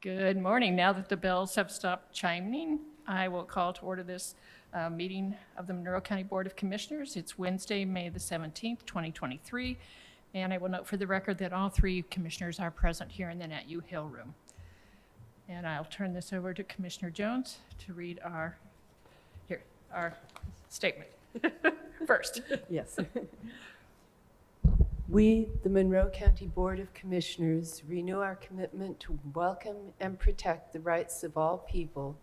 Good morning. Now that the bells have stopped chiming, I will call to order this meeting of the Monroe County Board of Commissioners. It's Wednesday, May the 17th, 2023. And I will note for the record that all three commissioners are present here in the Nat U Hill room. And I'll turn this over to Commissioner Jones to read our statement first. Yes. We, the Monroe County Board of Commissioners, renew our commitment to welcome and protect the rights of all people,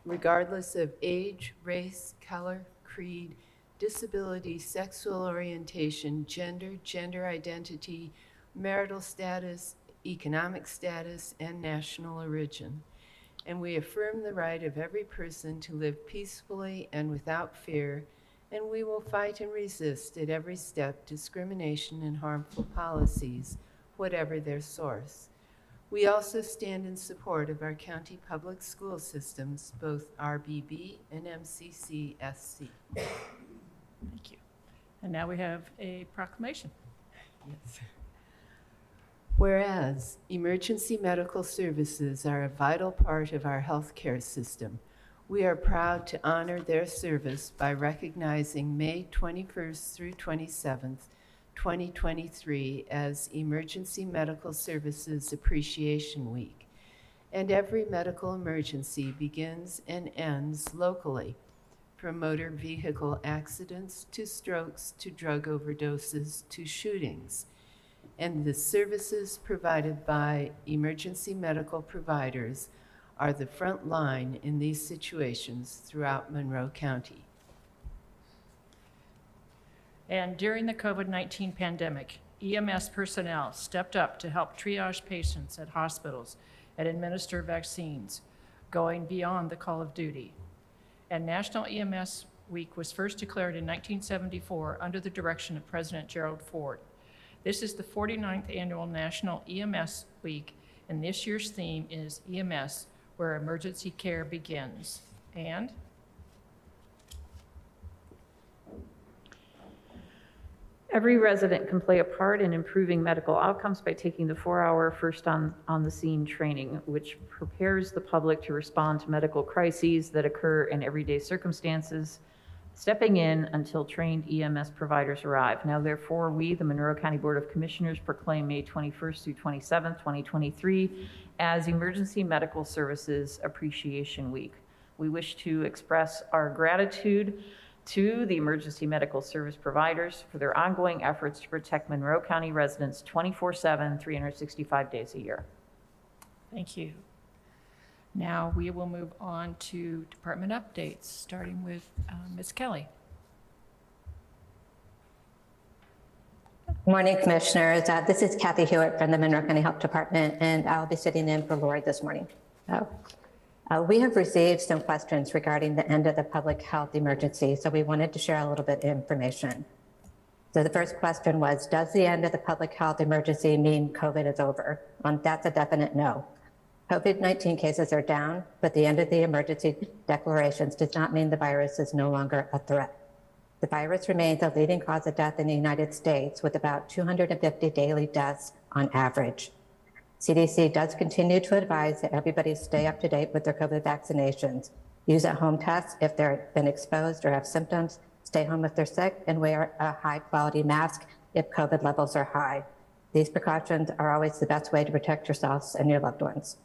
regardless of age, race, color, creed, disability, sexual orientation, gender identity, marital status, economic status, and national origin. And we affirm the right of every person to live peacefully and without fear, and we will fight and resist at every step discrimination and harmful policies, whatever their source. We also stand in support of our county public school systems, both RBB and MCC-SC. Thank you. And now we have a proclamation. Yes. Whereas emergency medical services are a vital part of our healthcare system, we are proud to honor their service by recognizing May 21st through 27th, 2023 as Emergency Medical Services Appreciation Week. And every medical emergency begins and ends locally, from motor vehicle accidents to strokes to drug overdoses to shootings. And the services provided by emergency medical providers are the front line in these situations throughout Monroe County. And during the COVID-19 pandemic, EMS personnel stepped up to help triage patients at hospitals and administer vaccines, going beyond the call of duty. And National EMS Week was first declared in 1974 under the direction of President Gerald Ford. This is the 49th annual National EMS Week, and this year's theme is EMS, where emergency care begins. And every resident can play a part in improving medical outcomes by taking the 4-hour first on the scene training, which prepares the public to respond to medical crises that occur in everyday circumstances, stepping in until trained EMS providers arrive. Now, therefore, we, the Monroe County Board of Commissioners, proclaim May 21st through 27th, 2023, as Emergency Medical Services Appreciation Week. We wish to express our gratitude to the emergency medical service providers for their ongoing efforts to protect Monroe County residents 24/7, 365 days a year. thank you. Now we will move on to department updates, starting with Ms. Kelly. Morning, Commissioners. This is Kathy Hewitt from the Monroe County Health Department, and I'll be sitting in for Lori this morning. We have received some questions regarding the end of the public health emergency, so we wanted to share a little bit of information. So the first question was, does the end of the public health emergency mean COVID is over? That's a definite no. COVID-19 cases are down, but the end of the emergency declarations does not mean the virus is no longer a threat. The virus remains a leading cause of death in the United States, with about 250 daily deaths on average. CDC does continue to advise that everybody stay up to date with their COVID vaccinations, use at-home tests if they've been exposed or have symptoms, stay home if they're sick, and wear a high-quality mask if COVID levels are high. These precautions are always the best way to protect yourselves and your loved ones.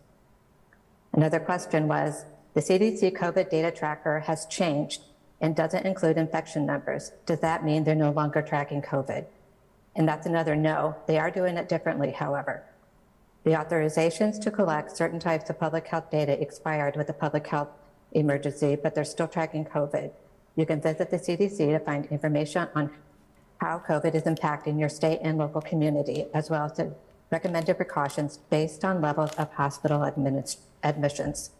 Another question was, the CDC COVID data tracker has changed and doesn't include infection numbers. Does that mean they're no longer tracking COVID? And that's another no. They are doing it differently, however. The authorizations to collect certain types of public health data expired with the public health emergency, but they're still tracking COVID. You can visit the CDC to find information on how COVID is impacting your state and local community, as well as the recommended precautions based on levels of hospital admissions,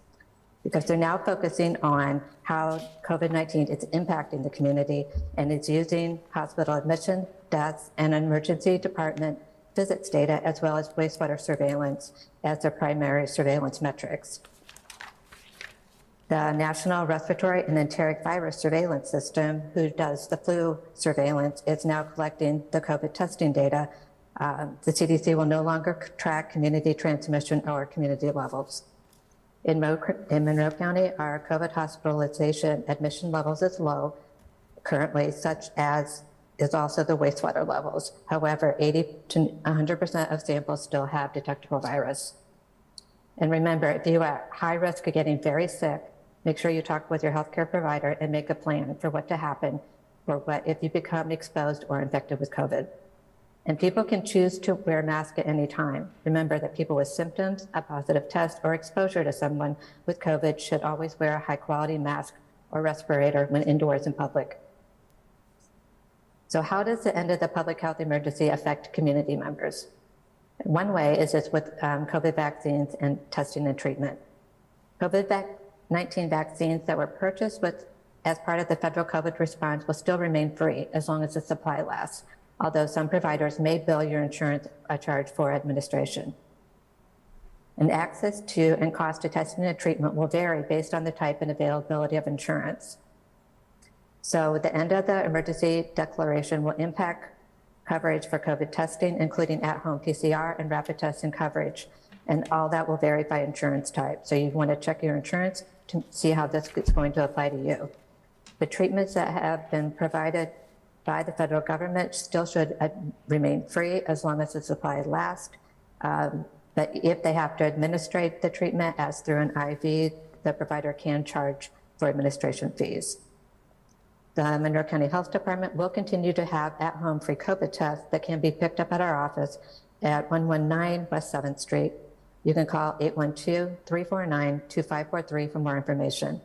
because they're now focusing on how COVID-19 is impacting the community, and it's using hospital admission, deaths, and emergency department visits data, as well as wastewater surveillance as their primary surveillance metrics. The National Respiratory and Enteric Virus Surveillance System, who does the flu surveillance, is now collecting the COVID testing data. The CDC will no longer track community transmission or community levels. In Monroe County, our COVID hospitalization admission levels is low currently, such as is also the wastewater levels. However, 80 to 100% of samples still have detectable virus. And remember, if you are at high risk of getting very sick, make sure you talk with your healthcare provider and make a plan for what to happen or what if you become exposed or infected with COVID. And people can choose to wear a mask at any time. Remember that people with symptoms, a positive test, or exposure to someone with COVID should always wear a high-quality mask or respirator when indoors in public. So how does the end of the public health emergency affect community members? One way is just with COVID vaccines and testing and treatment. COVID-19 vaccines that were purchased as part of the federal COVID response will still remain free as long as the supply lasts, although some providers may bill your insurance a charge for administration. And access to and cost of testing and treatment will vary based on the type and availability of insurance. So the end of the emergency declaration will impact coverage for COVID testing, including at-home PCR and rapid testing coverage. And all that will vary by insurance type. So you want to check your insurance to see how this is going to apply to you. The treatments that have been provided by the federal government still should remain free as long as the supply lasts. But if they have to administrate the treatment as through an IV, the provider can charge for administration fees. The Monroe County Health Department will continue to have at-home free COVID tests that can be picked up at our office at 119 West 7th Street. You can call 812-349-2543 for more information.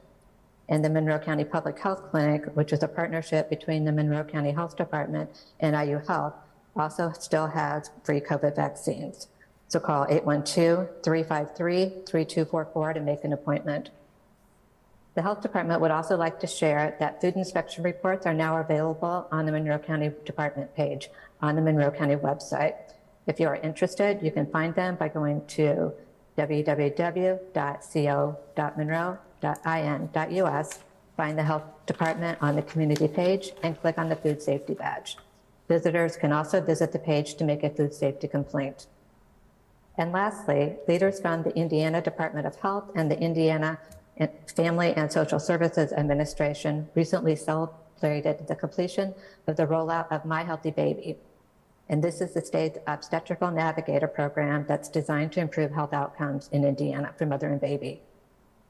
And the Monroe County Public Health Clinic, which is a partnership between the Monroe County Health Department and IU Health, also still has free COVID vaccines. So call 812-353-3244 to make an appointment. The Health Department would also like to share that food inspection reports are now available on the Monroe County Department page on the Monroe County website. If you are interested, you can find them by going to www.co.monroe.in.us, find the Health Department on the community page, and click on the food safety badge. Visitors can also visit the page to make a food safety complaint. And lastly, leaders from the Indiana Department of Health and the Indiana Family and Social Services Administration recently celebrated the completion of the rollout of My Healthy Baby. And this is the state's obstetrical navigator program that's designed to improve health outcomes in Indiana for mother and baby.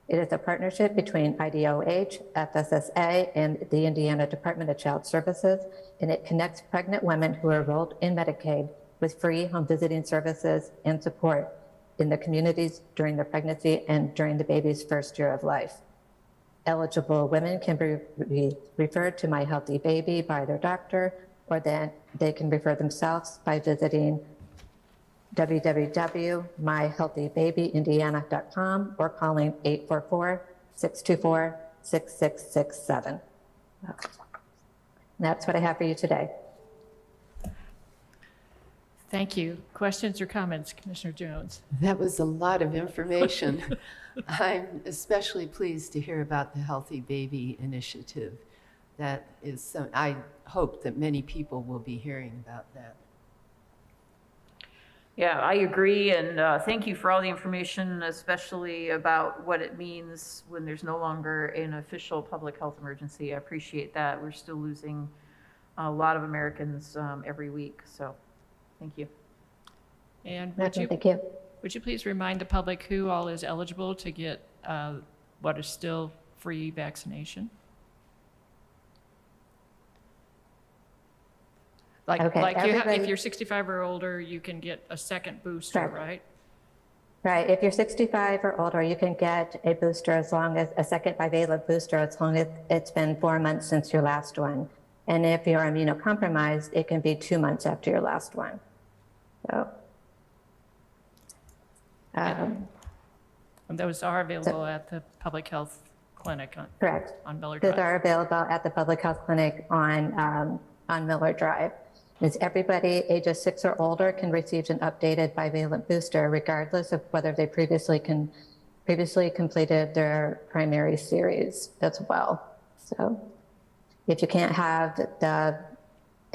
It is a partnership between IDOH, FSSA, and the Indiana Department of Child Services, and it connects pregnant women who are enrolled in Medicaid with free home visiting services and support in the communities during their pregnancy and during the baby's first year of life. Eligible women can be referred to My Healthy Baby by their doctor, or then they can refer themselves by visiting www.myhealthybabyindiana.com or calling 844-624-6667. That's what I have for you today. Thank you. Questions or comments, Commissioner Jones? That was a lot of information. I'm especially pleased to hear about the Healthy Baby Initiative. That is, I hope that many people will be hearing about that. Yeah, I agree, and thank you for all the information, especially about what it means when there's no longer an official public health emergency. I appreciate that. We're still losing a lot of Americans every week, so thank you. And Thank you. would you please remind the public who all is eligible to get what is still free vaccination? If you're 65 or older, you can get a second booster, right? Right. If you're 65 or older, you can get a booster as long as a second bivalent booster as long as it's been 4 months since your last one. And if you're immunocompromised, it can be 2 months after your last one. So, And those are available at the public health clinic correct. on Miller Those Drive. are available at the public health clinic on Miller Drive. Is everybody ages 6 or older can receive an updated bivalent booster, regardless of whether they previously completed their primary series as well. So if you can't have the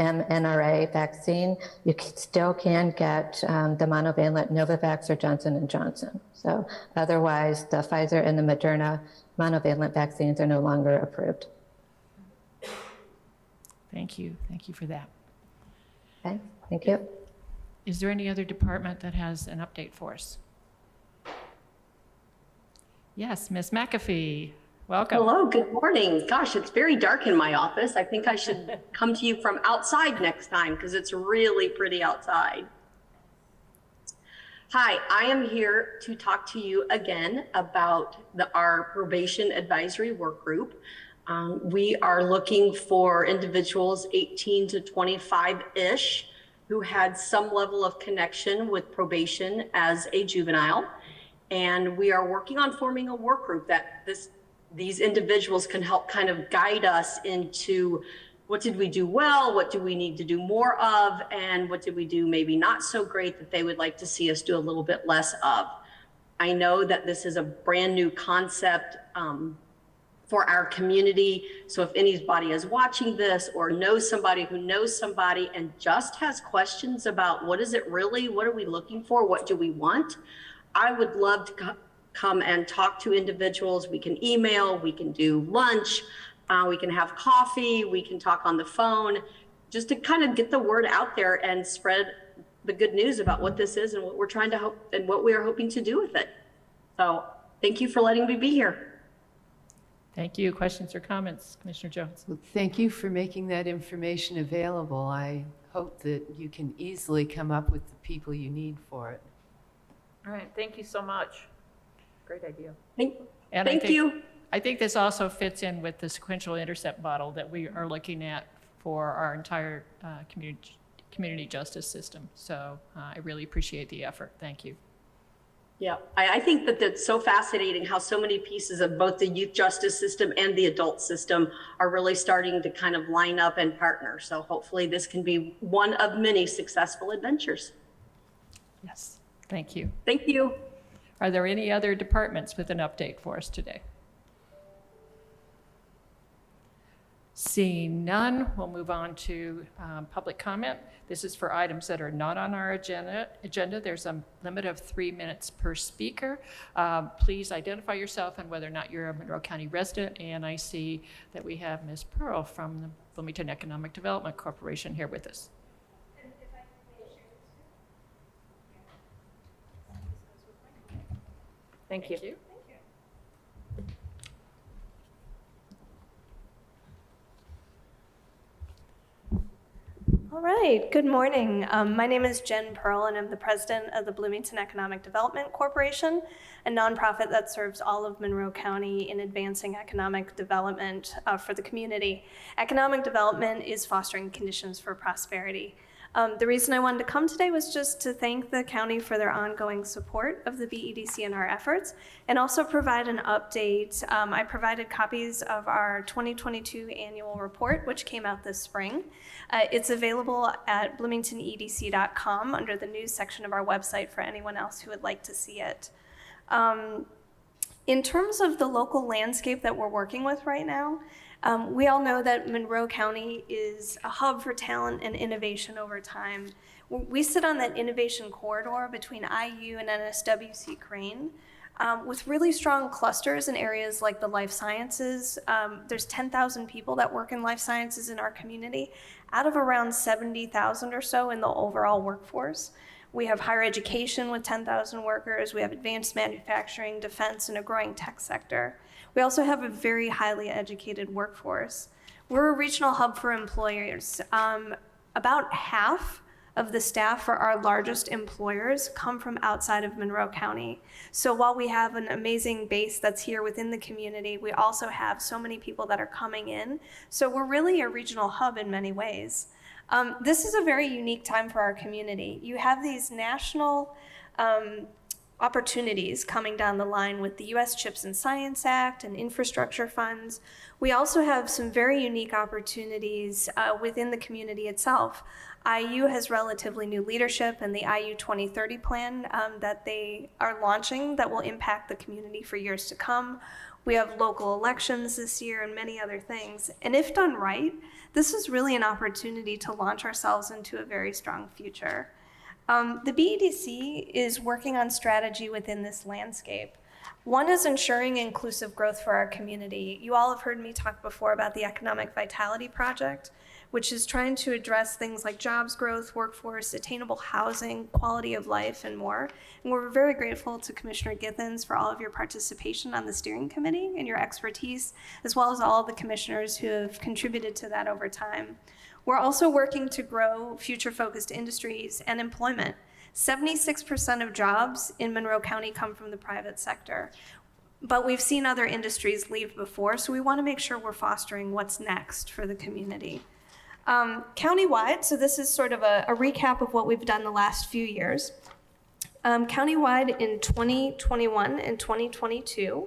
mRNA vaccine, you still can get the monovalent Novavax or Johnson & Johnson. So otherwise, the Pfizer and the Moderna monovalent vaccines are no longer approved. Thank you. Thank you for that. Okay, thank you. Is there any other department that has an update for us? Yes, Ms. McAfee, welcome. Hello, good morning. Gosh, it's very dark in my office. I think I should come to you from outside next time because it's really pretty outside. Hi, I am here to talk to you again about our probation advisory work group. We are looking for individuals 18 to 25-ish who had some level of connection with probation as a juvenile. And we are working on forming a work group that these individuals can help kind of guide us into what did we do well, what do we need to do more of, and what did we do maybe not so great that they would like to see us do a little bit less of. I know that this is a brand new concept for our community. So if anybody is watching this or knows somebody who knows somebody and just has questions about what is it really, what are we looking for, what do we want, I would love to come and talk to individuals. We can email, we can do lunch, we can have coffee, we can talk on the phone, just to kind of get the word out there and spread the good news about what this is and what we're trying to hope and what we are hoping to do with it. So thank you for letting me be here. Thank you. Questions or comments, Commissioner Jones? Well, thank you for making that information available. I hope that you can easily come up with the people you need for it. All right, thank you so much. Great idea. Thank you. I think this also fits in with the sequential intercept model that we are looking at for our entire community justice system. So I really appreciate the effort. Thank you. Yeah, I think that that's so fascinating how so many pieces of both the youth justice system and the adult system are really starting to kind of line up and partner. So hopefully this can be one of many successful adventures. Yes, thank you. Thank you. Are there any other departments with an update for us today? Seeing none, we'll move on to public comment. This is for items that are not on our agenda. There's a limit of 3 minutes per speaker. Please identify yourself and whether or not you're a Monroe County resident. And I see that we have Ms. Pearl from the Bloomington Economic Development Corporation here with us. Thank you. All right, good morning. My name is Jen Pearl, and I'm the president of the Bloomington Economic Development Corporation, a nonprofit that serves all of Monroe County in advancing economic development for the community. Economic development is fostering conditions for prosperity. The reason I wanted to come today was just to thank the county for their ongoing support of the BEDC and our efforts, and also provide an update. I provided copies of our 2022 annual report, which came out this spring. It's available at bloomingtonedc.com under the news section of our website for anyone else who would like to see it. In terms of the local landscape that we're working with right now, we all know that Monroe County is a hub for talent and innovation over time. We sit on that innovation corridor between IU and NSWC Crane with really strong clusters in areas like the life sciences. There's 10,000 people that work in life sciences in our community out of around 70,000 or so in the overall workforce. We have higher education with 10,000 workers. We have advanced manufacturing, defense, and a growing tech sector. We also have a very highly educated workforce. We're a regional hub for employers. About half of the staff for our largest employers come from outside of Monroe County. So while we have an amazing base that's here within the community, we also have so many people that are coming in. So we're really a regional hub in many ways. This is a very unique time for our community. You have these national opportunities coming down the line with the U.S. CHIPS and Science Act and infrastructure funds. We also have some very unique opportunities within the community itself. IU has relatively new leadership and the IU 2030 plan that they are launching that will impact the community for years to come. We have local elections this year and many other things. And if done right, this is really an opportunity to launch ourselves into a very strong future. The BEDC is working on strategy within this landscape. One is ensuring inclusive growth for our community. You all have heard me talk before about the Economic Vitality Project, which is trying to address things like jobs growth, workforce, attainable housing, quality of life, and more. And we're very grateful to Commissioner Githens for all of your participation on the steering committee and your expertise, as well as all of the commissioners who have contributed to that over time. We're also working to grow future-focused industries and employment. 76% of jobs in Monroe County come from the private sector. But we've seen other industries leave before, so we want to make sure we're fostering what's next for the community. Countywide, so this is sort of a recap of what we've done the last few years. Countywide in 2021 and 2022,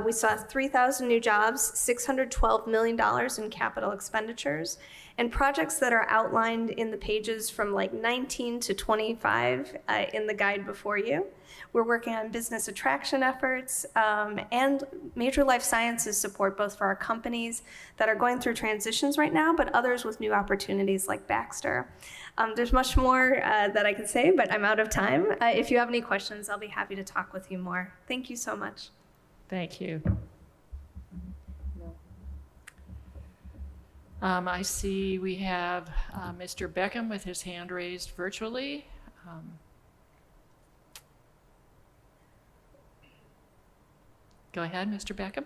we saw 3,000 new jobs, $612 million in capital expenditures, and projects that are outlined in the pages from like 19 to 25 in the guide before you. We're working on business attraction efforts and major life sciences support, both for our companies that are going through transitions right now, but others with new opportunities like Baxter. There's much more that I could say, but I'm out of time. If you have any questions, I'll be happy to talk with you more. Thank you so much. Thank you. I see we have Mr. Beckham with his hand raised virtually. Go ahead, Mr. Beckham.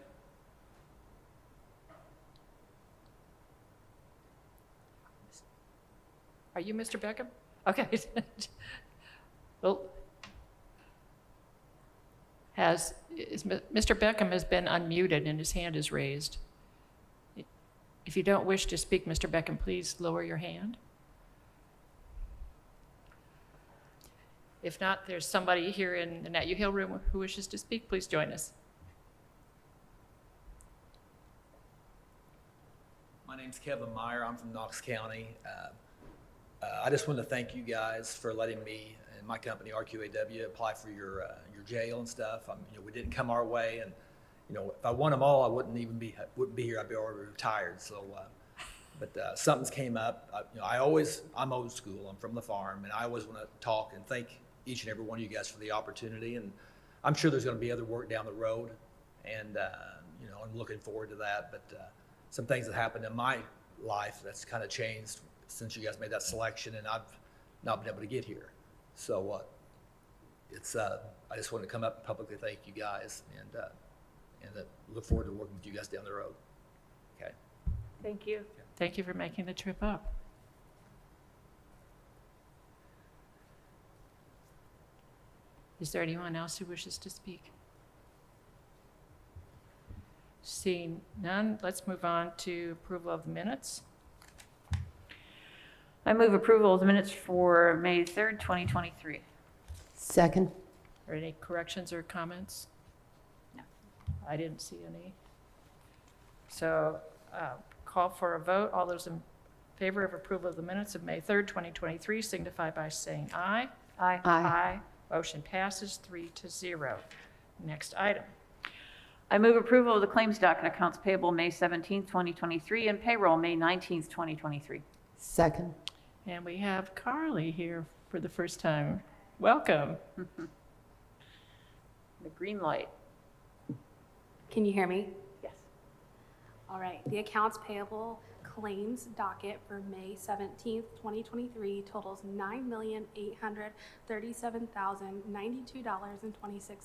Are you Mr. Beckham? Okay. Well, Mr. Beckham has been unmuted and his hand is raised. If you don't wish to speak, Mr. Beckham, please lower your hand. If not, there's somebody here in the Nat U Hill room who wishes to speak. Please join us. My name's Kevin Meyer. I'm from Knox County. I just want to thank you guys for letting me and my company RQAW apply for your jail and stuff. We didn't come our way, and if I won them all, I wouldn't be here. I'd be already retired. So, but something's came up. I'm old school. I'm from the farm, and I always want to talk and thank each and every one of you guys for the opportunity. And I'm sure there's going to be other work down the road, and I'm looking forward to that. But some things that happened in my life that's kind of changed since you guys made that selection, and I've not been able to get here. So I just want to come up and publicly thank you guys, and look forward to working with you guys down the road. Okay. Thank you. Thank you for making the trip up. Is there anyone else who wishes to speak? Seeing none, let's move on to approval of the minutes. I move approval of the minutes for May 3rd, 2023. Second. Are any corrections or comments? No. I didn't see any. So call for a vote. All those in favor of approval of the minutes of May 3rd, 2023 signify by saying aye. Aye. Aye. Motion passes 3-0. Next item. I move approval of the claims docket accounts payable May 17th, 2023 and payroll May 19th, 2023. Second. And we have Carly here for the first time. Welcome. The green light. Can you hear me? Yes. All right. The accounts payable claims docket for May 17th, 2023 totals $9,837,092.26.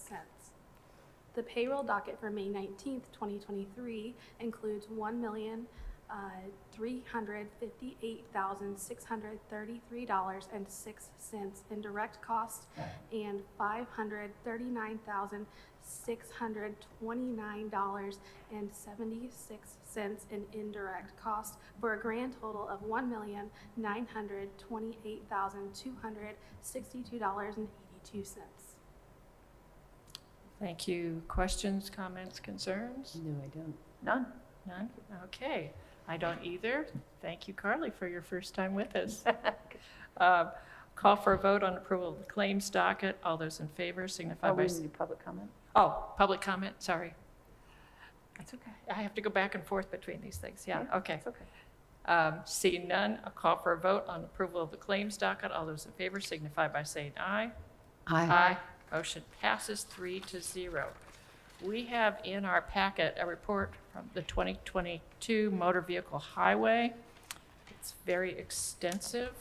The payroll docket for May 19th, 2023 includes $1,358,633.06 in direct costs and $539,629.76 in indirect costs, for a grand total of $1,928,262.82. Thank you. Questions, comments, concerns? No, I don't. None. None? Okay. I don't either. Thank you, Carly, for your first time with us. Call for a vote on approval of the claims docket. All those in favor signify by... public comment? Oh, public comment, sorry. That's okay. I have to go back and forth between these things. Yeah, okay. That's okay. Seeing none, I'll call for a vote on approval of the claims docket. All those in favor signify by saying aye. Aye. Motion passes 3-0. We have in our packet a report from the 2022 Motor Vehicle Highway. It's very extensive.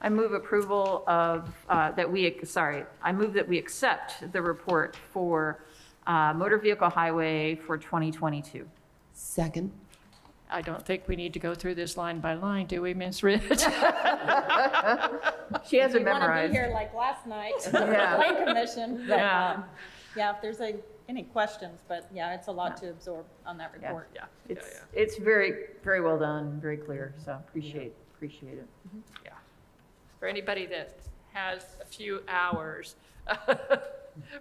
I move approval of, I move that we accept the report for motor vehicle highway for 2022. Second. I don't think we need to go through this line by line, do we, Ms. Rich? She has it We want to be memorized. here like last night, Yeah. Plan Commission. But, Yeah. yeah, if there's any questions, but yeah, it's a lot to absorb on that Yeah. report. Yeah. It's very, very well done, very clear, so appreciate it. Yeah. For anybody that has a few hours,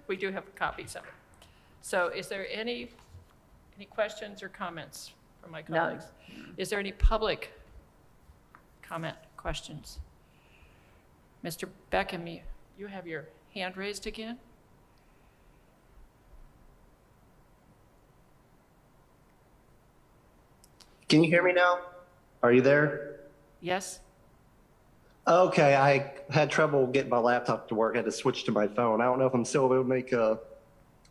we do have copies of it. So is there any questions or comments from my colleagues? Is there any public comment, questions? Mr. Beckham, you have your hand raised again? Can you hear me now? Are you there? Yes? Okay, I had trouble getting my laptop to work. I had to switch to my phone. I don't know if I'm still able to make a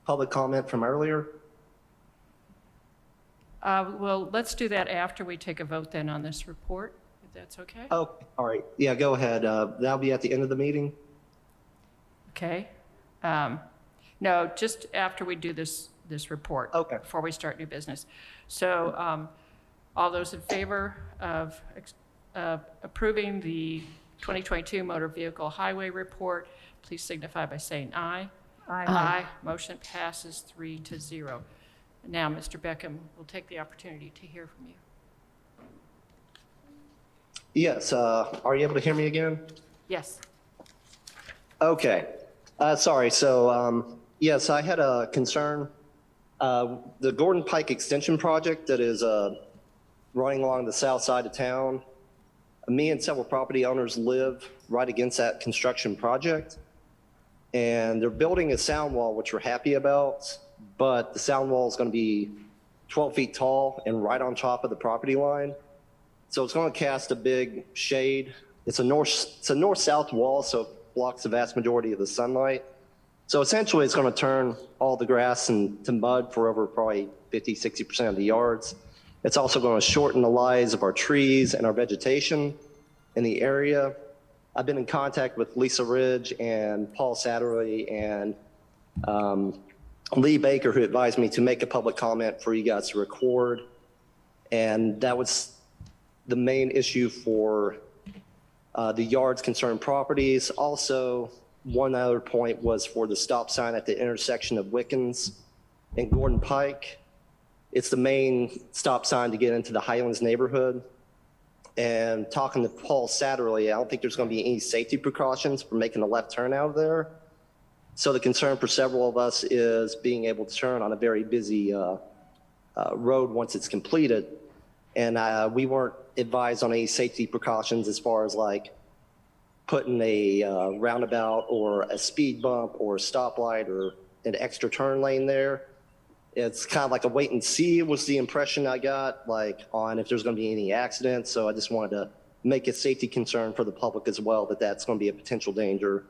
public comment from earlier. Well, let's do that after we take a vote then on this report, if that's okay? Oh, all right. Yeah, go ahead. That'll be at the end of the meeting. Okay. No, just after we do this report. Okay. Before we start new business. So all those in favor of approving the 2022 Motor Vehicle Highway Report, please signify by saying aye. Aye. Motion passes 3-0. Now, Mr. Beckham, we'll take the opportunity to hear from you. Yes, are you able to hear me again? Yes. Okay. Sorry. So, yes, I had a concern. The Gordon Pike Extension Project that is running along the south side of town, me and several property owners live right against that construction project. And they're building a sound wall, which we're happy about, but the sound wall is going to be 12 feet tall and right on top of the property line. So it's going to cast a big shade. It's a north-south wall, so it blocks the vast majority of the sunlight. So essentially, it's going to turn all the grass into mud for over probably 50-60% of the yards. It's also going to shorten the lives of our trees and our vegetation in the area. I've been in contact with Lisa Ridge and Paul Satterley and Lee Baker, who advised me to make a public comment for you guys to record. And that was the main issue for the yards concerned properties. Also, one other point was for the stop sign at the intersection of Wickens and Gordon Pike. It's the main stop sign to get into the Highlands neighborhood. And talking to Paul Satterley, I don't think there's going to be any safety precautions for making a left turn out of there. So the concern for several of us is being able to turn on a very busy road once it's completed. And we weren't advised on any safety precautions as far as like putting a roundabout or a speed bump or a stoplight or an extra turn lane there. It's kind of like a wait and see was the impression I got, like on if there's going to be any accidents. So I just wanted to make a safety concern for the public as well, that that's going to be a potential danger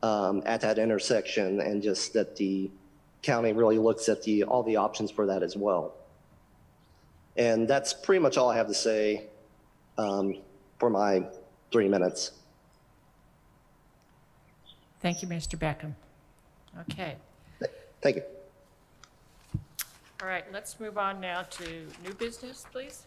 at that intersection, and just that the county really looks at all the options for that as well. And that's pretty much all I have to say for my 3 minutes. Thank you, Mr. Beckham. Okay. Thank you. All right, let's move on now to new business, please.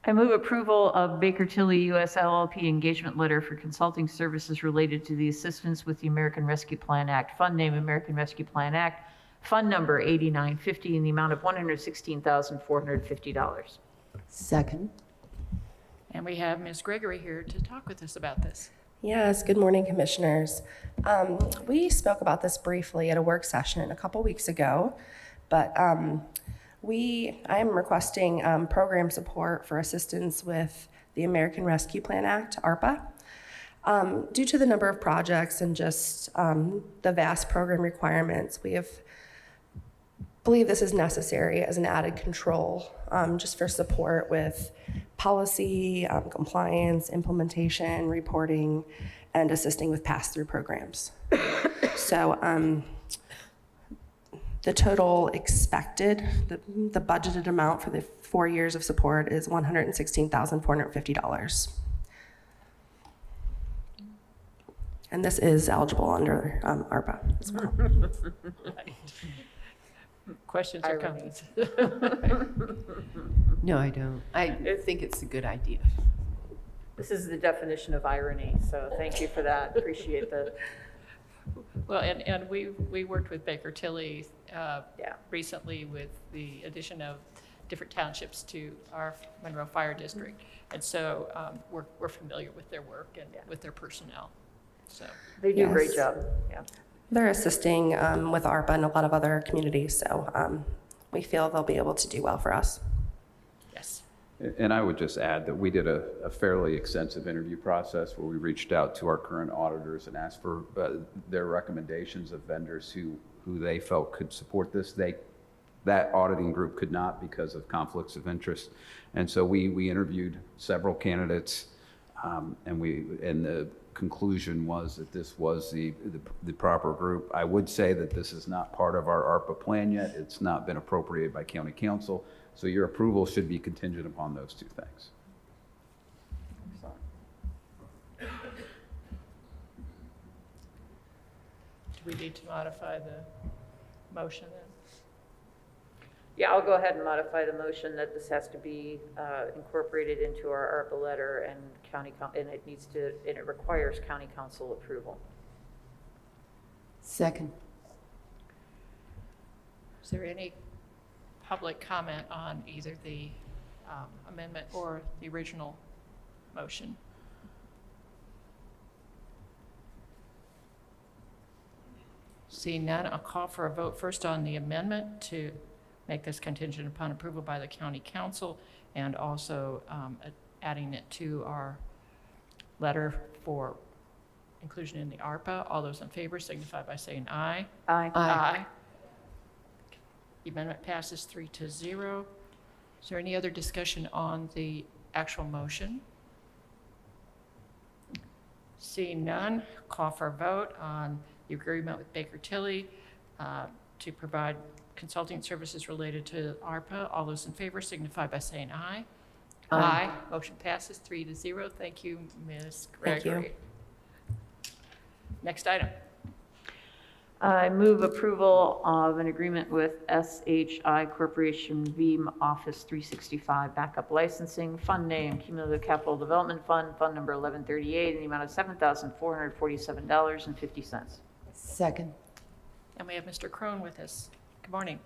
I move approval of Baker Tilly US LLP engagement letter for consulting services related to the assistance with the American Rescue Plan Act, fund name American Rescue Plan Act, fund number 8950, in the amount of $116,450. Second. And we have Ms. Gregory here to talk with us about this. Yes, good morning, Commissioners. We spoke about this briefly at a work session a couple weeks ago, but I am requesting program support for assistance with the American Rescue Plan Act, ARPA. Due to the number of projects and just the vast program requirements, believe this is necessary as an added control, just for support with policy, compliance, implementation, reporting, and assisting with pass-through programs. So the total expected, the budgeted amount for the 4 years of support is $116,450. And this is eligible under ARPA as well. Questions or comments? No, I don't. I think it's a good idea. This is the definition of irony, so thank you for that. Appreciate the. Well, and we worked with Baker Tilly recently with the addition of different townships to our Monroe Fire District. And so we're familiar with their work and with their personnel. So They do a great Yes. job, yeah. They're assisting with ARPA and a lot of other communities, so we feel they'll be able to do well for us. yes. And I would just add that we did a fairly extensive interview process where we reached out to our current auditors and asked for their recommendations of vendors who they felt could support this. That auditing group could not because of conflicts of interest. And so we interviewed several candidates, and the conclusion was that this was the proper group. I would say that this is not part of our ARPA plan yet. It's not been appropriated by county council. So your approval should be contingent upon those two things. Do we need to modify the motion then? Yeah, I'll go ahead and modify the motion that this has to be incorporated into our ARPA letter and it requires county council approval. Second. Is there any public comment on either the amendment or the original motion? Seeing none, I'll call for a vote first on the amendment to make this contingent upon approval by the county council and also adding it to our letter for inclusion in the ARPA. All those in favor signify by saying aye. Aye. Aye. The amendment passes 3-0. Is there any other discussion on the actual motion? Seeing none, call for a vote on the agreement with Baker Tilly to provide consulting services related to ARPA. All those in favor signify by saying aye. Aye. Motion passes 3-0. Thank you, Ms. Thank you. Gregory. Next item. I move approval of an agreement with SHI Corporation Veeam Office 365 backup licensing, fund name Cumulative Capital Development Fund, fund number 1138, in the amount of $7,447.50. Second. And we have Mr. Crone with us. Good morning.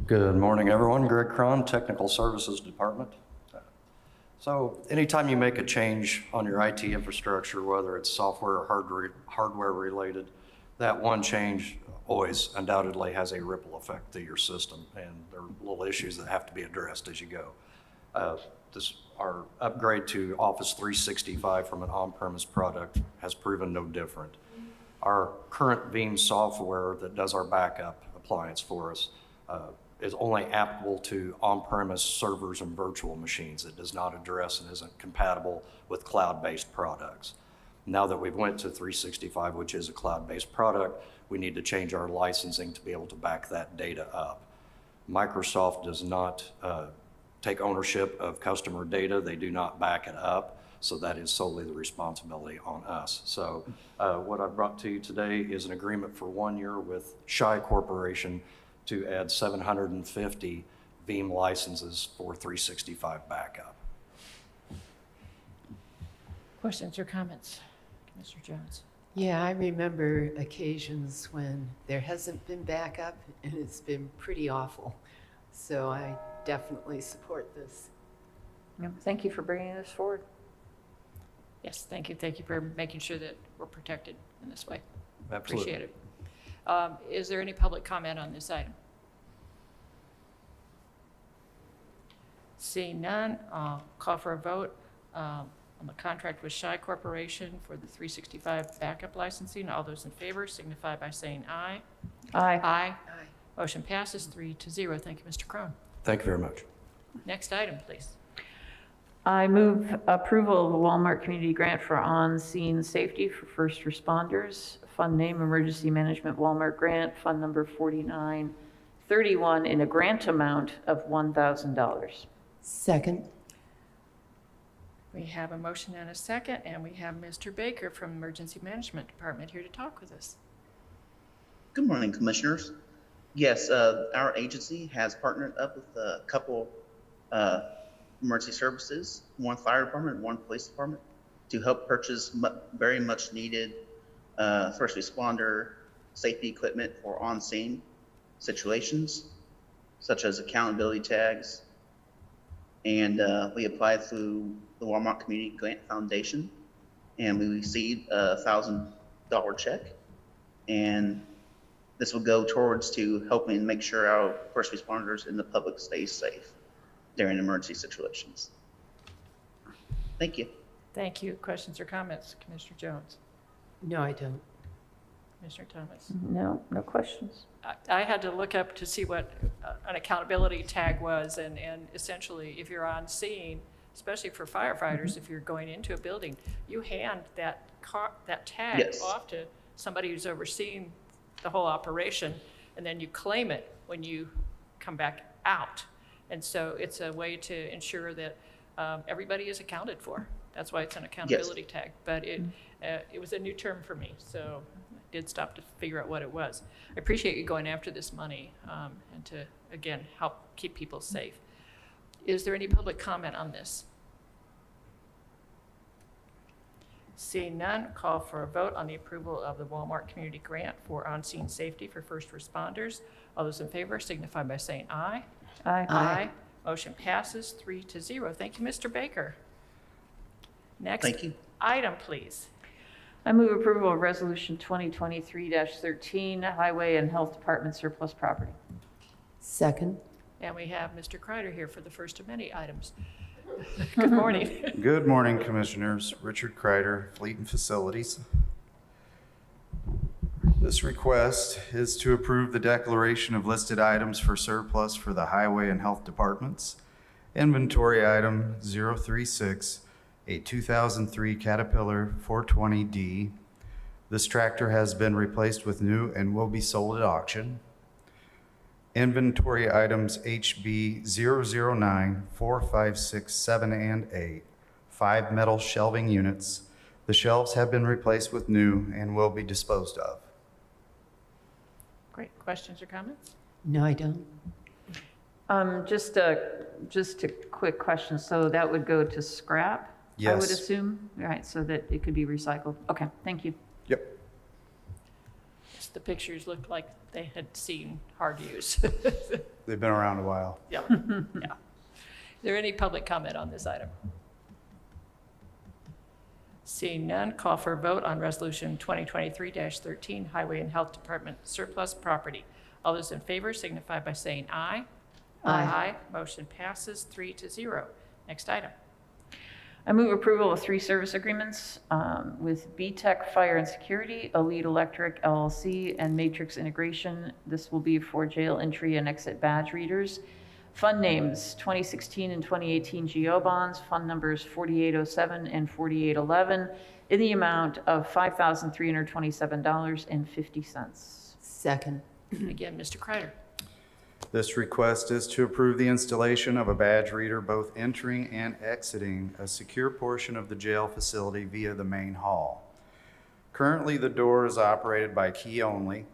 Good morning, everyone. Greg Cron, Technical Services Department. So anytime you make a change on your IT infrastructure, whether it's software or hardware related, that one change always undoubtedly has a ripple effect through your system, and there are little issues that have to be addressed as you go. Our upgrade to Office 365 from an on-premise product has proven no different. Our current Veeam software that does our backup appliance for us is only applicable to on-premise servers and virtual machines. It does not address and isn't compatible with cloud-based products. Now that we've went to 365, which is a cloud-based product, we need to change our licensing to be able to back that data up. Microsoft does not take ownership of customer data. They do not back it up. So that is solely the responsibility on us. So what I've brought to you today is an agreement for 1 year with SHI Corporation to add 750 Veeam licenses for 365 backup. Questions or comments? Mr. Jones. Yeah, I remember occasions when there hasn't been backup and it's been pretty awful. So I definitely support this. Thank you for bringing this forward. Yes, thank you. Thank you for making sure that we're protected in this way. Absolutely. Appreciate it. Is there any public comment on this item? Seeing none, I'll call for a vote on the contract with Shy Corporation for the 365 backup licensing. All those in favor signify by saying aye. Aye. Aye. Motion passes 3-0. Thank you, Mr. Crone. Thank you very much. Next item, please. I move approval of a Walmart community grant for on-scene safety for first responders. Fund name Emergency Management Walmart Grant, fund number 4931, in a grant amount of $1,000. Second. We have a motion and a second, and we have Mr. Baker from Emergency Management Department here to talk with us. Good morning, Commissioners. Yes, our agency has partnered up with a couple emergency services, one fire department, one police department, to help purchase very much needed first responder safety equipment for on-scene situations, such as accountability tags. And we applied through the Walmart Community Grant Foundation, and we received a $1,000 check. And this will go towards to helping make sure our first responders and the public stay safe during emergency situations. Thank you. Thank you. Questions or comments, Commissioner Jones? No, I don't. Commissioner Thomas? No questions. I had to look up to see what an accountability tag was, and essentially, if you're on scene, especially for firefighters, if you're going into a building, you hand that tag Yes. off to somebody who's overseeing the whole operation, and then you claim it when you come back out. And so it's a way to ensure that everybody is accounted for. That's why it's an accountability tag. But it was a new term for me, so I did stop to figure out what it was. I appreciate you going after this money and to, again, help keep people safe. Is there any public comment on this? Seeing none, call for a vote on the approval of the Walmart Community Grant for on-scene safety for first responders. All those in favor signify by saying aye. Aye. Aye. Motion passes 3-0. Thank you, Mr. Baker. Next Thank you. item, please. I move approval of Resolution 2023-13, Highway and Health Department surplus property. Second. And we have Mr. Kreider here for the first of many items. Good morning. Good morning, Commissioners. Richard Kreider, Fleet and Facilities. This request is to approve the declaration of listed items for surplus for the Highway and Health Departments. Inventory item 036, a 2003 Caterpillar 420D. This tractor has been replaced with new and will be sold at auction. Inventory items HB 009, 4, 5, 6, 7, and 8, 5 metal shelving units. The shelves have been replaced with new and will be disposed of. Great. Questions or comments? No, I don't. Just a quick question. So that would go to scrap, I would Yes. assume? Right, so that it could be recycled. Okay, thank you. Yep. The pictures looked like they had seen hard use. They've been around a while. Yeah. Yeah. Is there any public comment on this item? Seeing none, call for a vote on Resolution 2023-13, Highway and Health Department surplus property. All those in favor signify by saying aye. Aye. Motion passes 3-0. Next item. I move approval of 3 service agreements with B-Tech Fire and Security, Elite Electric LLC, and Matrix Integration. This will be for jail entry and exit badge readers. Fund names 2016 and 2018 GO bonds, fund numbers 4807 and 4811, in the amount of $5,327.50. Second. Again, Mr. Kreider. This request is to approve the installation of a badge reader both entering and exiting a secure portion of the jail facility via the main hall. Currently, the door is operated by key only.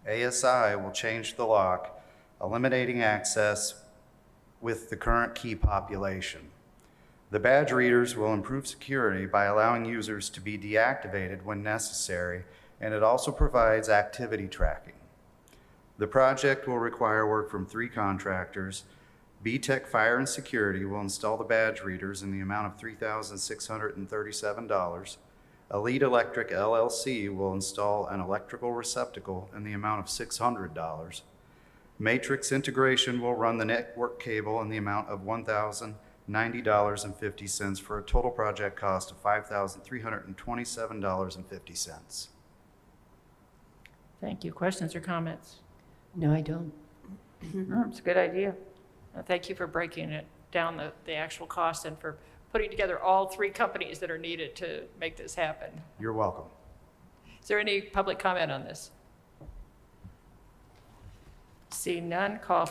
ASI will change the lock, eliminating access with the current key population. The badge readers will improve security by allowing users to be deactivated when necessary, and it also provides activity tracking. The project will require work from 3 contractors. B-Tech Fire and Security will install the badge readers in the amount of $3,637. Elite Electric LLC will install an electrical receptacle in the amount of $600. Matrix Integration will run the network cable in the amount of $1,090.50 for a total project cost of $5,327.50. Thank you. Questions or comments? No, I don't. It's a good idea. Thank you for breaking it down, the actual cost, and for putting together all three companies that are needed to make this happen. You're welcome. Is there any public comment on this? Seeing none, call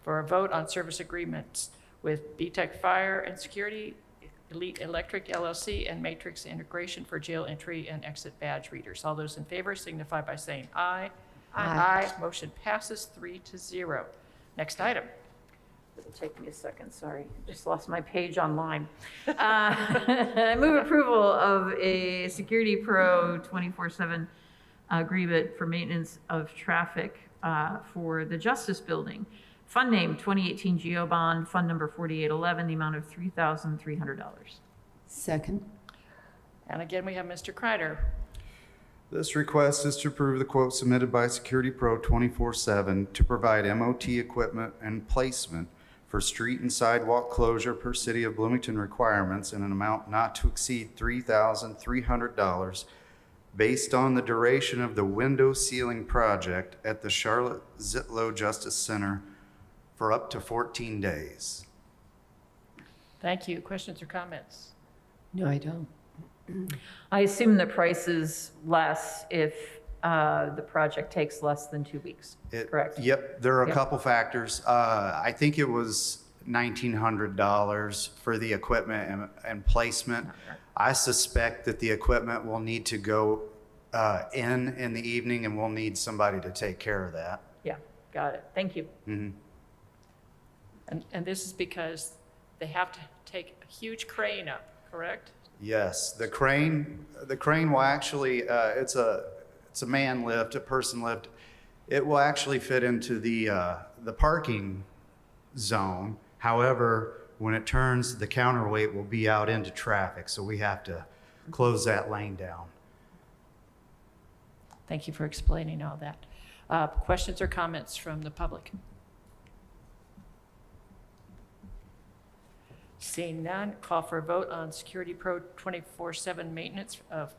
for a vote on service agreements with BTEC Fire and Security, Elite Electric LLC, and Matrix Integration for jail entry and exit badge readers. All those in favor signify by saying aye. Aye. Motion passes 3-0. Next item. It'll take me a second, sorry. Just lost my page online. I move approval of a Security Pro 24/7 agreement for maintenance of traffic for the Justice Building. Fund name 2018 GO Bond, fund number 4811, the amount of $3,300. Second. And again, we have Mr. Kreider. This request is to approve the quote submitted by Security Pro 24/7 to provide MOT equipment and placement for street and sidewalk closure per City of Bloomington requirements in an amount not to exceed $3,300 based on the duration of the window sealing project at the Charlotte Zitlow Justice Center for up to 14 days. Thank you. Questions or comments? No, I don't. I assume the price is less if the project takes less than 2 weeks, correct? Yep, there are a Yep. couple factors. I think it was $1,900 for the equipment and placement. I suspect that the equipment will need to go in the evening, and we'll need somebody to take care of that. Yeah, got it. Thank you. Mhm. And this is because they have to take a huge crane up, correct? Yes, the crane will actually, it's a man lift, a person lift. It will actually fit into the parking zone. However, when it turns, the counterweight will be out into traffic, so we have to close that lane down. Thank you for explaining all that. Questions or comments from the public? Seeing none, call for a vote on Security Pro 24/7 maintenance of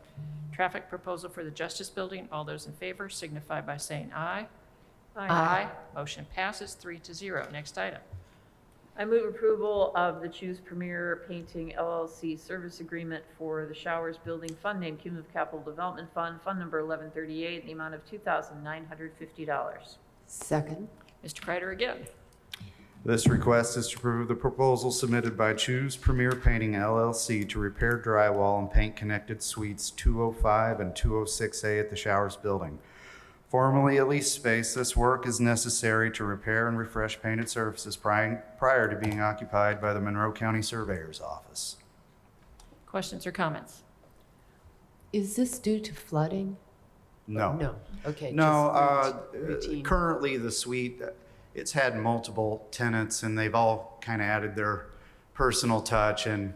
traffic proposal for the Justice Building. All those in favor signify by saying aye. Aye. Motion passes 3-0. Next item. I move approval of the Choose Premier Painting LLC service agreement for the Showers Building, fund name Cumulative Capital Development Fund, fund number 1138, in the amount of $2,950. Second. Mr. Kreider again. This request is to approve the proposal submitted by Choose Premier Painting LLC to repair drywall and paint connected suites 205 and 206A at the Showers Building. Formerly a leased space, this work is necessary to repair and refresh painted surfaces prior to being occupied by the Monroe County Surveyor's Office. Questions or comments? Is this due to flooding? No. No. Okay. No, just routine. currently the suite, it's had multiple tenants and they've all kind of added their personal touch, and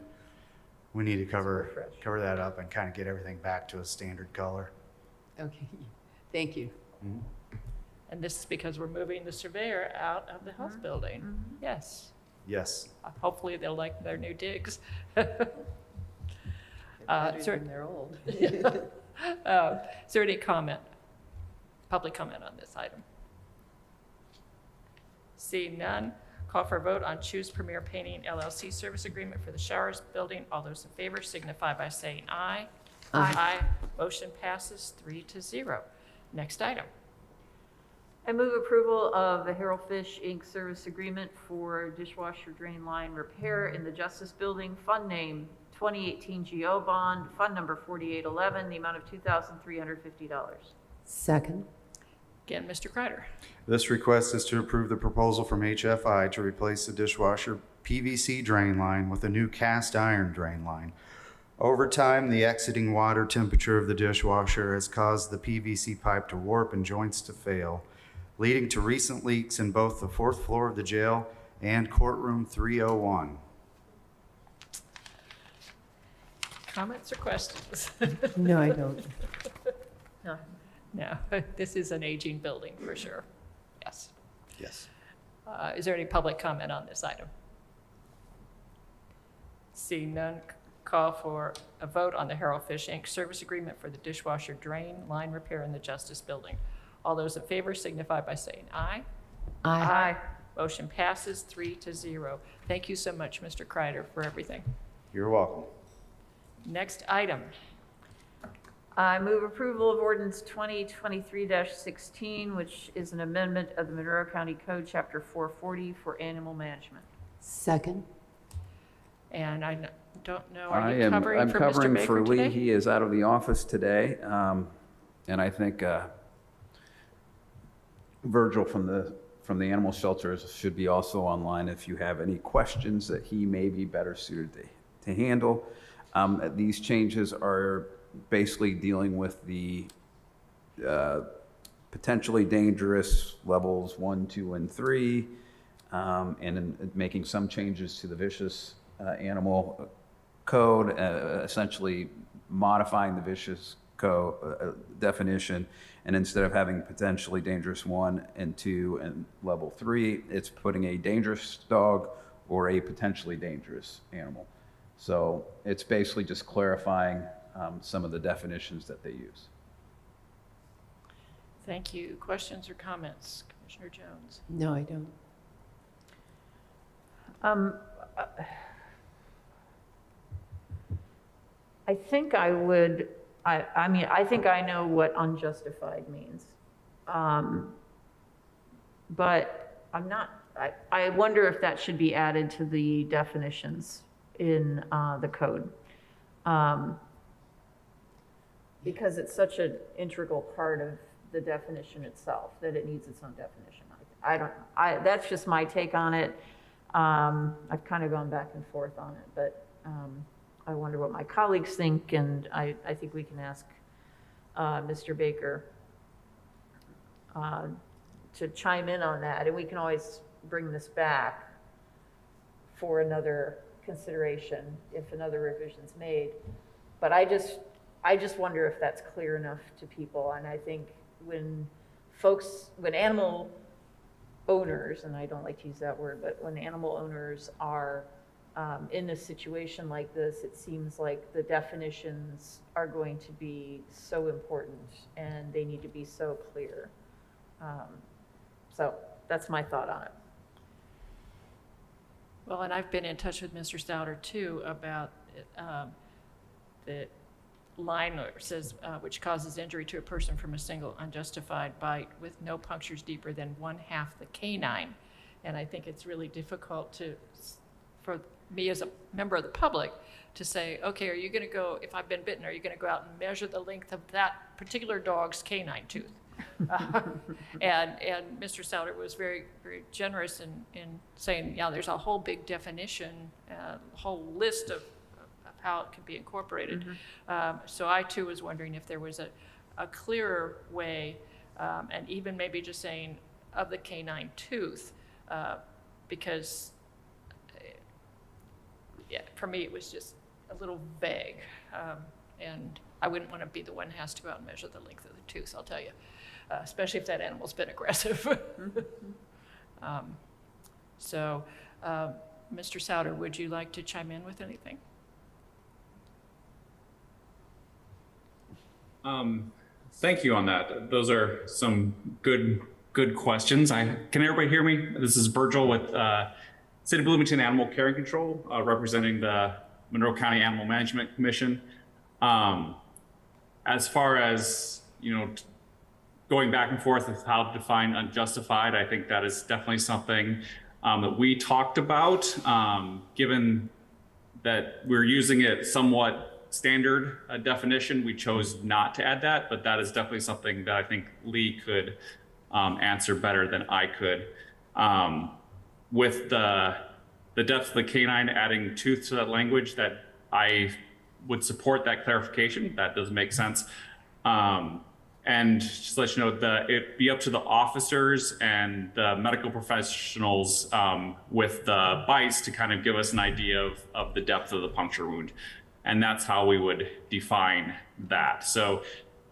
we need to cover that up and kind of get everything back to a standard color. Okay. Thank you. And this is because we're moving the surveyor out of the health building. Yes. Yes. Hopefully they'll like their new digs. Better Sir, than they're old. is there any comment, public comment on this item? Seeing none, call for a vote on Choose Premier Painting LLC service agreement for the Showers Building. All those in favor signify by saying aye. Aye. Motion passes 3-0. Next item. I move approval of the Harold Fish Inc. service agreement for dishwasher drain line repair in the Justice Building, fund name 2018 GO Bond, fund number 4811, the amount of $2,350. Second. Again, Mr. Kreider. This request is to approve the proposal from HFI to replace the dishwasher PVC drain line with a new cast iron drain line. Over time, the exiting water temperature of the dishwasher has caused the PVC pipe to warp and joints to fail, leading to recent leaks in both the fourth floor of the jail and courtroom 301. Comments or questions? No, I don't. No, this is an aging building for sure. Yes. Yes. Is there any public comment on this item? Seeing none, call for a vote on the Harold Fish Inc. service agreement for the dishwasher drain line repair in the Justice Building. All those in favor signify by saying aye. Aye. Motion passes 3-0. Thank you so much, Mr. Kreider, for everything. You're welcome. Next item. I move approval of ordinance 2023-16, which is an amendment of the Monroe County Code, Chapter 440 for animal management. Second. And I don't know, are you covering for Mr. Baker for Lee. today? He is out of the office today. And I think Virgil from the animal shelters should be also online if you have any questions that he may be better suited to handle. These changes are basically dealing with the potentially dangerous levels 1, 2, and 3, and in making some changes to the vicious animal code, essentially modifying the vicious code definition, and instead of having potentially dangerous 1 and 2 and level 3, it's putting a dangerous dog or a potentially dangerous animal. So it's basically just clarifying some of the definitions that they use. Thank you. Questions or comments? Commissioner Jones? No, I don't. I think I would, I mean, I think I know what unjustified means. But I'm not, I wonder if that should be added to the definitions in the code. Because it's such an integral part of the definition itself that it needs its own definition. I don't, that's just my take on it. I've kind of gone back and forth on it, but I wonder what my colleagues think, and I think we can ask Mr. Baker to chime in on that, and we can always bring this back for another consideration if another revision's made. But I just wonder if that's clear enough to people, and I think when animal owners, and I don't like to use that word, but when animal owners are in a situation like this, it seems like the definitions are going to be so important and they need to be so clear. So that's my thought on it. Well, and I've been in touch with Mr. Stouter too about the line where it says, which causes injury to a person from a single unjustified bite with no punctures deeper than 1/2 the canine. And I think it's really difficult for me as a member of the public to say, okay, are you going to go, if I've been bitten, are you going to go out and measure the length of that particular dog's canine tooth? And Mr. Stouter was very, very generous in saying, yeah, there's a whole big definition, a whole list of how it can be incorporated. Mm-hmm. So I too was wondering if there was a clearer way, and even maybe just saying of the canine tooth, because yeah, for me it was just a little vague, and I wouldn't want to be the one who has to go out and measure the length of the tooth, I'll tell you, especially if that animal's been aggressive. So, Mr. Souter, would you like to chime in with anything? Thank you on that. Those are some good questions. Can everybody hear me? This is Virgil with City of Bloomington Animal Care and Control, representing the Monroe County Animal Management Commission. As far as, going back and forth with how to define unjustified, I think that is definitely something that we talked about, given that we're using it somewhat standard definition. We chose not to add that, but that is definitely something that I think Lee could answer better than I could. With the depth of the canine, adding tooth to that language, that I would support that clarification. That does make sense. And just to let you know, it'd be up to the officers and the medical professionals with the bites to kind of give us an idea of the depth of the puncture wound. And that's how we would define that. So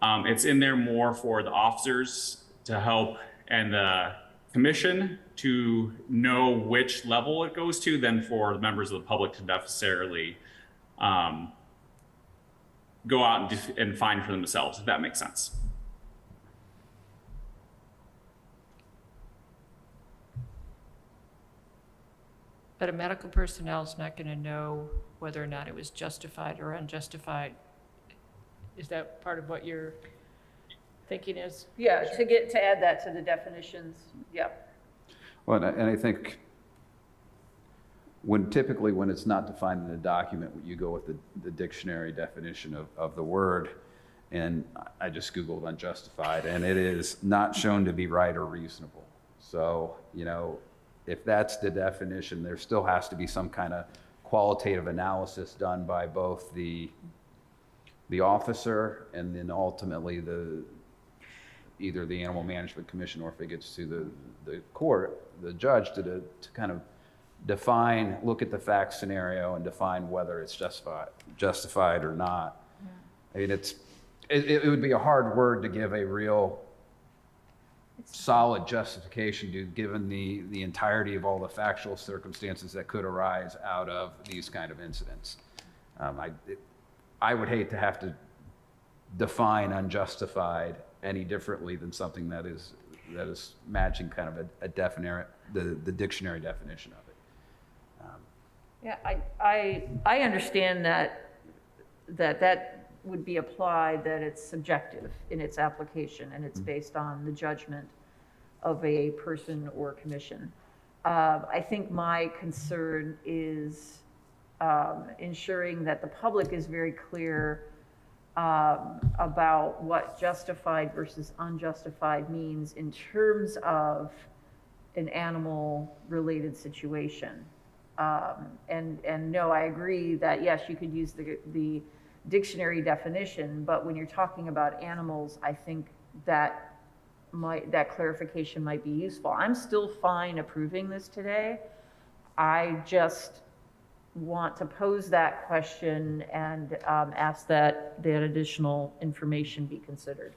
it's in there more for the officers to help and the commission to know which level it goes to than for the members of the public to necessarily go out and find for themselves, if that makes sense. But a medical personnel is not going to know whether or not it was justified or unjustified. Is that part of what your thinking is? Yeah, to add that to the definitions, yeah. Well, and I think typically when it's not defined in a document, you go with the dictionary definition of the word. And I just Googled unjustified, and it is not shown to be right or reasonable. So, you know, if that's the definition, there still has to be some kind of qualitative analysis done by both the officer and then ultimately either the Animal Management Commission, or if it gets to the court, the judge, to kind of define, look at the fact scenario and define whether it's justified or not. Yeah. I mean, it would be a hard word to give a real solid justification to, given the entirety of all the factual circumstances that could arise out of these kind of incidents. I would hate to have to define unjustified any differently than something that is matching kind of the dictionary definition of it. Yeah, I understand that would be applied, that it's subjective in its application and it's based on the judgment of a person or commission. I think my concern is ensuring that the public is very clear about what justified versus unjustified means in terms of an animal-related situation. And no, I agree that yes, you could use the dictionary definition, but when you're talking about animals, I think that clarification might be useful. I'm still fine approving this today. I just want to pose that question and ask that additional information be considered.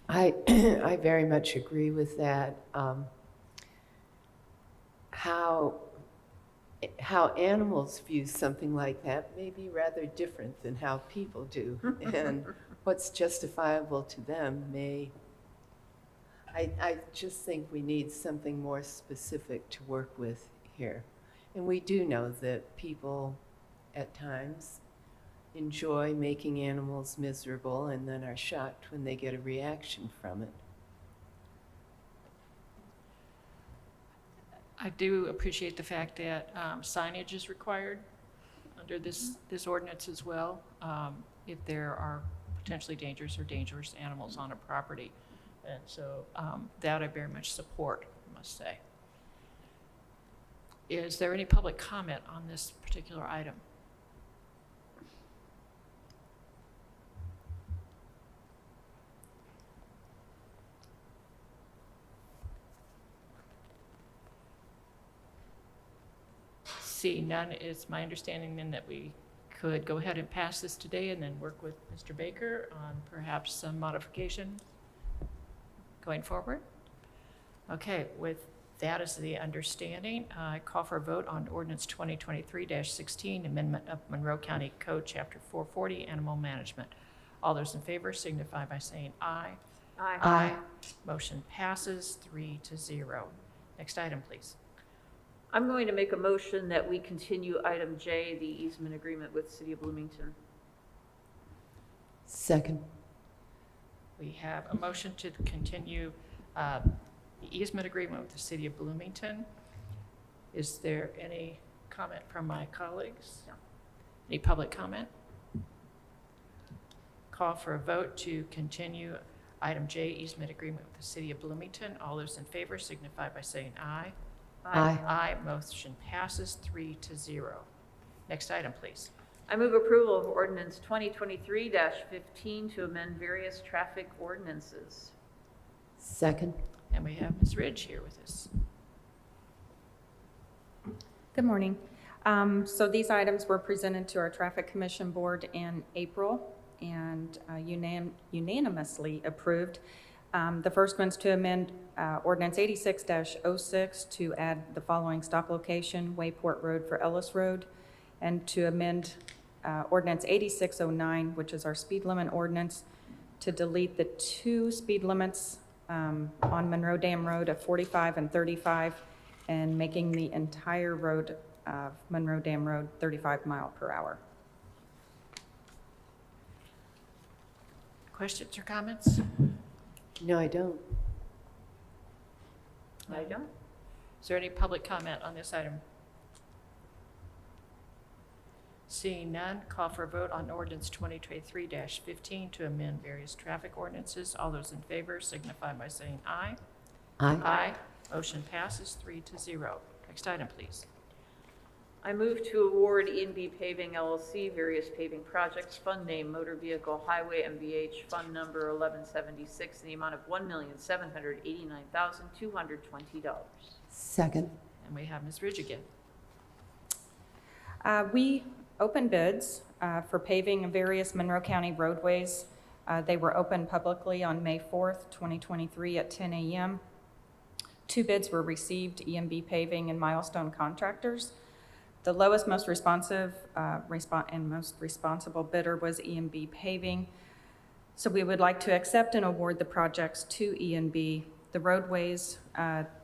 I very much agree with that. How animals view something like that may be rather different than how people do. And what's justifiable to them may... I just think we need something more specific to work with here. And we do know that people at times enjoy making animals miserable and then are shocked when they get a reaction from it. I do appreciate the fact that signage is required under this ordinance as well, if there are potentially dangerous animals on a property. And so that I very much support, I must say. Is there any public comment on this particular item? See none, it's my understanding then that we could go ahead and pass this today and then work with Mr. Baker on perhaps some modification going forward. Okay, with that as the understanding, I call for a vote on ordinance 2023-16, amendment of Monroe County Code, Chapter 440, Animal Management. All those in favor signify by saying aye. Aye. Aye. Motion passes 3-0. Next item, please. I'm going to make a motion that we continue item J, the easement agreement with City of Bloomington. Second. We have a motion to continue the easement agreement with the City of Bloomington. Is there any comment from my colleagues? No. Any public comment? Call for a vote to continue item J, easement agreement with the City of Bloomington. All those in favor signify by saying aye. Aye. Aye. Motion passes 3-0. Next item, please. I move approval of ordinance 2023-15 to amend various traffic ordinances. Second. And we have Ms. Ridge here with us. Good morning. So these items were presented to our Traffic Commission Board in April, and unanimously approved. The first one's to amend Ordinance 86-06 to add the following stop location, Wayport Road for Ellis Road, and to amend Ordinance 8609, which is our speed limit ordinance, to delete the 2 speed limits on Monroe Dam Road of 45 and 35, and making the entire road of Monroe Dam Road 35 mile per hour. Questions or comments? No, I don't. I don't. Is there any public comment on this item? Seeing none, call for a vote on ordinance 2023-15 to amend various traffic ordinances. All those in favor signify by saying aye. Aye. Aye. Motion passes 3-0. Next item, please. I move to award E&B Paving LLC various paving projects, fund name Motor Vehicle Highway MVH, fund number 1176, in the amount of $1,789,220. Second. And we have Ms. Ridge again. We opened bids for paving of various Monroe County roadways. They were opened publicly on May 4th, 2023 at 10 a.m. 2 bids were received, E&B Paving and Milestone Contractors. The lowest, most responsive and most responsible bidder was E&B Paving. So we would like to accept and award the projects to E&B. The roadways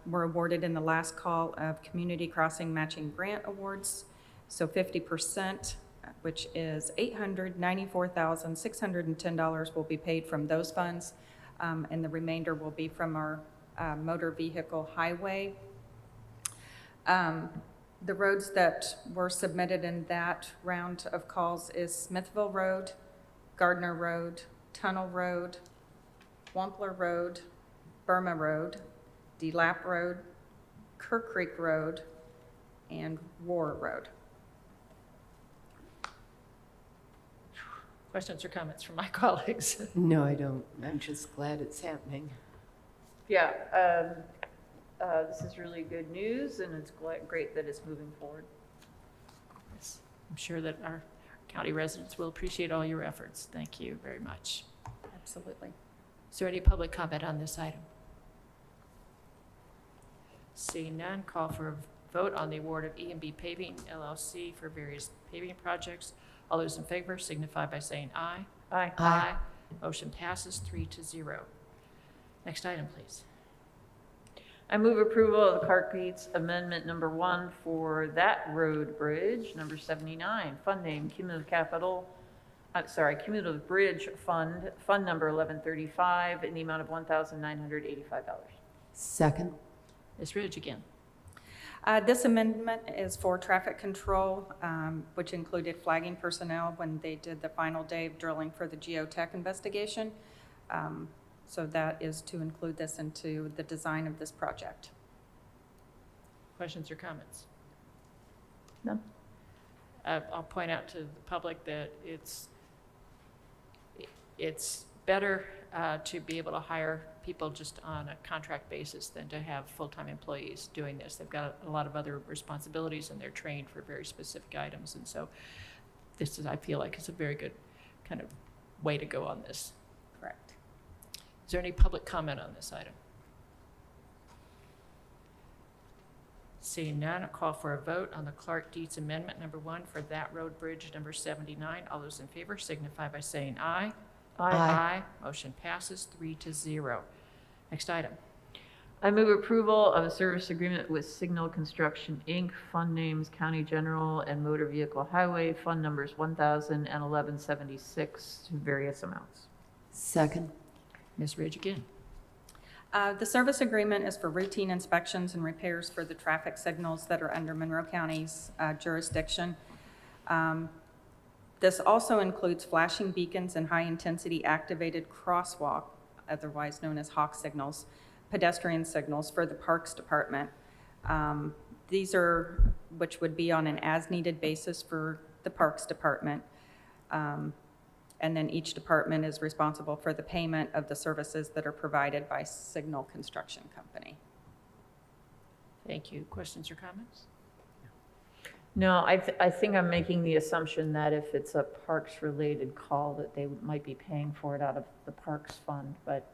were awarded in the last call of Community Crossing Matching Grant Awards. So 50%, which is $894,610, will be paid from those funds, and the remainder will be from our Motor Vehicle Highway. The roads that were submitted in that round of calls is Smithville Road, Gardner Road, Tunnel Road, Wampler Road, Burma Road, DeLapp Road, Kirk Creek Road, and War Road. Questions or comments from my colleagues? No, I don't. I'm just glad it's happening. Yeah, this is really good news, and it's great that it's moving forward. Yes, I'm sure that our county residents will appreciate all your efforts. Thank you very much. Absolutely. Is there any public comment on this item? Seeing none, call for a vote on the award of E&B Paving LLC for various paving projects. All those in favor signify by saying aye. Aye. Aye. Motion passes 3-0. Next item, please. I move approval of the Clark Gates Amendment Number 1 for that road bridge, number 79, fund name Cumulative Bridge Fund, fund number 1135, in the amount of $1,985. Second. Ms. Ridge again. This amendment is for traffic control, which included flagging personnel when they did the final day of drilling for the geotech investigation. So that is to include this into the design of this project. Questions or comments? None. I'll point out to the public that it's better to be able to hire people just on a contract basis than to have full-time employees doing this. They've got a lot of other responsibilities and they're trained for very specific items. And so this is, I feel like it's a very good kind of way to go on this. Correct. Is there any public comment on this item? Seeing none, I'll call for a vote on the Clark Dietz Amendment Number 1 for that road bridge number 79. All those in favor signify by saying aye. Aye. Aye. Motion passes 3-0. Next item. I move approval of a service agreement with Signal Construction, Inc., fund names County General and Motor Vehicle Highway, fund numbers 1000 and 1176, to various amounts. Second. Ms. Ridge again. The service agreement is for routine inspections and repairs for the traffic signals that are under Monroe County's jurisdiction. This also includes flashing beacons and high-intensity activated crosswalk, otherwise known as hawk signals, pedestrian signals for the Parks Department. These are, which would be on an as-needed basis for the Parks Department. And then each department is responsible for the payment of the services that are provided by Signal Construction Company. Thank you. Questions or comments? No, I think I'm making the assumption that if it's a parks-related call, that they might be paying for it out of the parks fund, but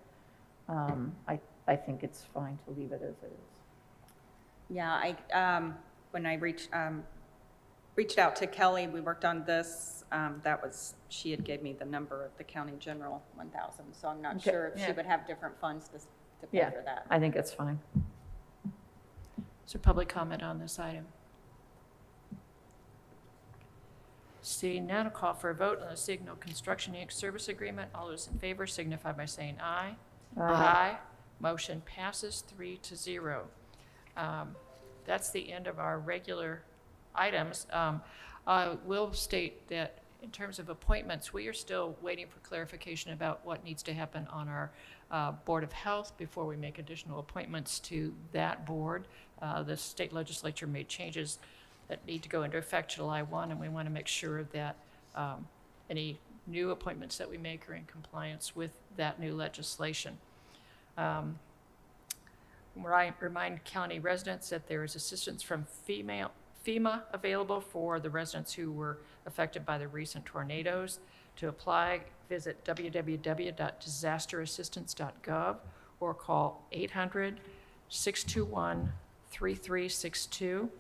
I think it's fine to leave it as it is. Yeah, when I reached out to Kelly, we worked on this. She had gave me the number of the county general 1,000, so I'm not Okay, sure if yeah. she would have different funds to pay Yeah, for that. I think it's fine. Is there public comment on this item? Seeing none, I'll call for a vote on the Signal Construction Inc. service agreement. All those in favor signify by saying aye. Aye. Motion passes 3-0. That's the end of our regular items. I will state that in terms of appointments, we are still waiting for clarification about what needs to happen on our Board of Health before we make additional appointments to that board. The state legislature made changes that need to go into effect July 1, and we want to make sure that any new appointments that we make are in compliance with that new legislation. Remind county residents that there is assistance from FEMA available for the residents who were affected by the recent tornadoes. To apply, visit www.disasterassistance.gov or call 800-621-3362.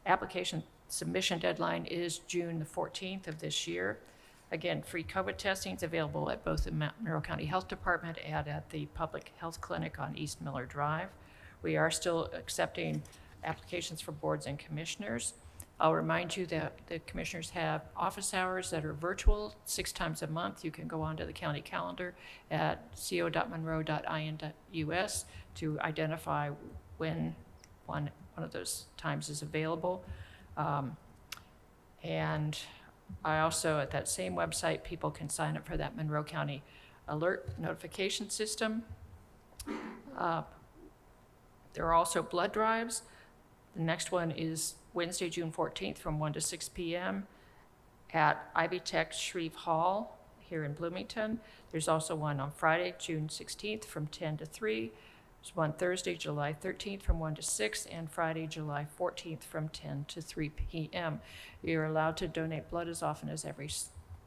Application submission deadline is June the 14th of this year. Again, free COVID testing is available at both the Monroe County Health Department and at the Public Health Clinic on East Miller Drive. We are still accepting applications for boards and commissioners. I'll remind you that the commissioners have office hours that are virtual 6 times a month. You can go onto the county calendar at co.monroe.in.us to identify when one of those times is available. And I also, at that same website, people can sign up for that Monroe County alert notification system. There are also blood drives. The next one is Wednesday, June 14th from 1 to 6 p.m. at Ivy Tech Shreve Hall here in Bloomington. There's also one on Friday, June 16th from 10 to 3. There's one Thursday, July 13th from 1 to 6, and Friday, July 14th from 10 to 3 p.m. You're allowed to donate blood as often as every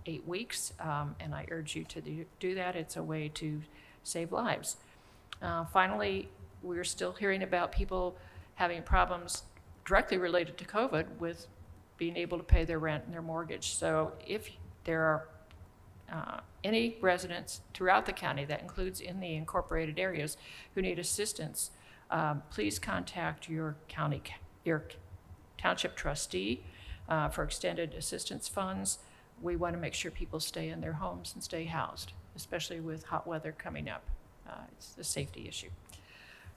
8 weeks, and I urge you to do that. It's a way to save lives. Finally, we're still hearing about people having problems directly related to COVID with being able to pay their rent and their mortgage. So if there are any residents throughout the county, that includes in the incorporated areas, who need assistance, please contact your township trustee for extended assistance funds. We want to make sure people stay in their homes and stay housed, especially with hot weather coming up. It's a safety issue.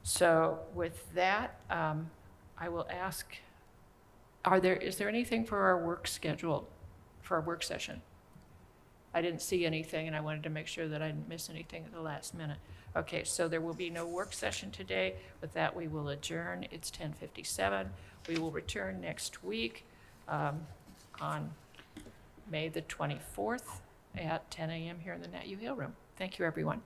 So with that, I will ask, is there anything for our work schedule, for our work session? I didn't see anything, and I wanted to make sure that I didn't miss anything at the last minute. Okay, so there will be no work session today. With that, we will adjourn. It's 10:57. We will return next week on May the 24th at 10 a.m. here in the Nat U Hill Room. Thank you, everyone.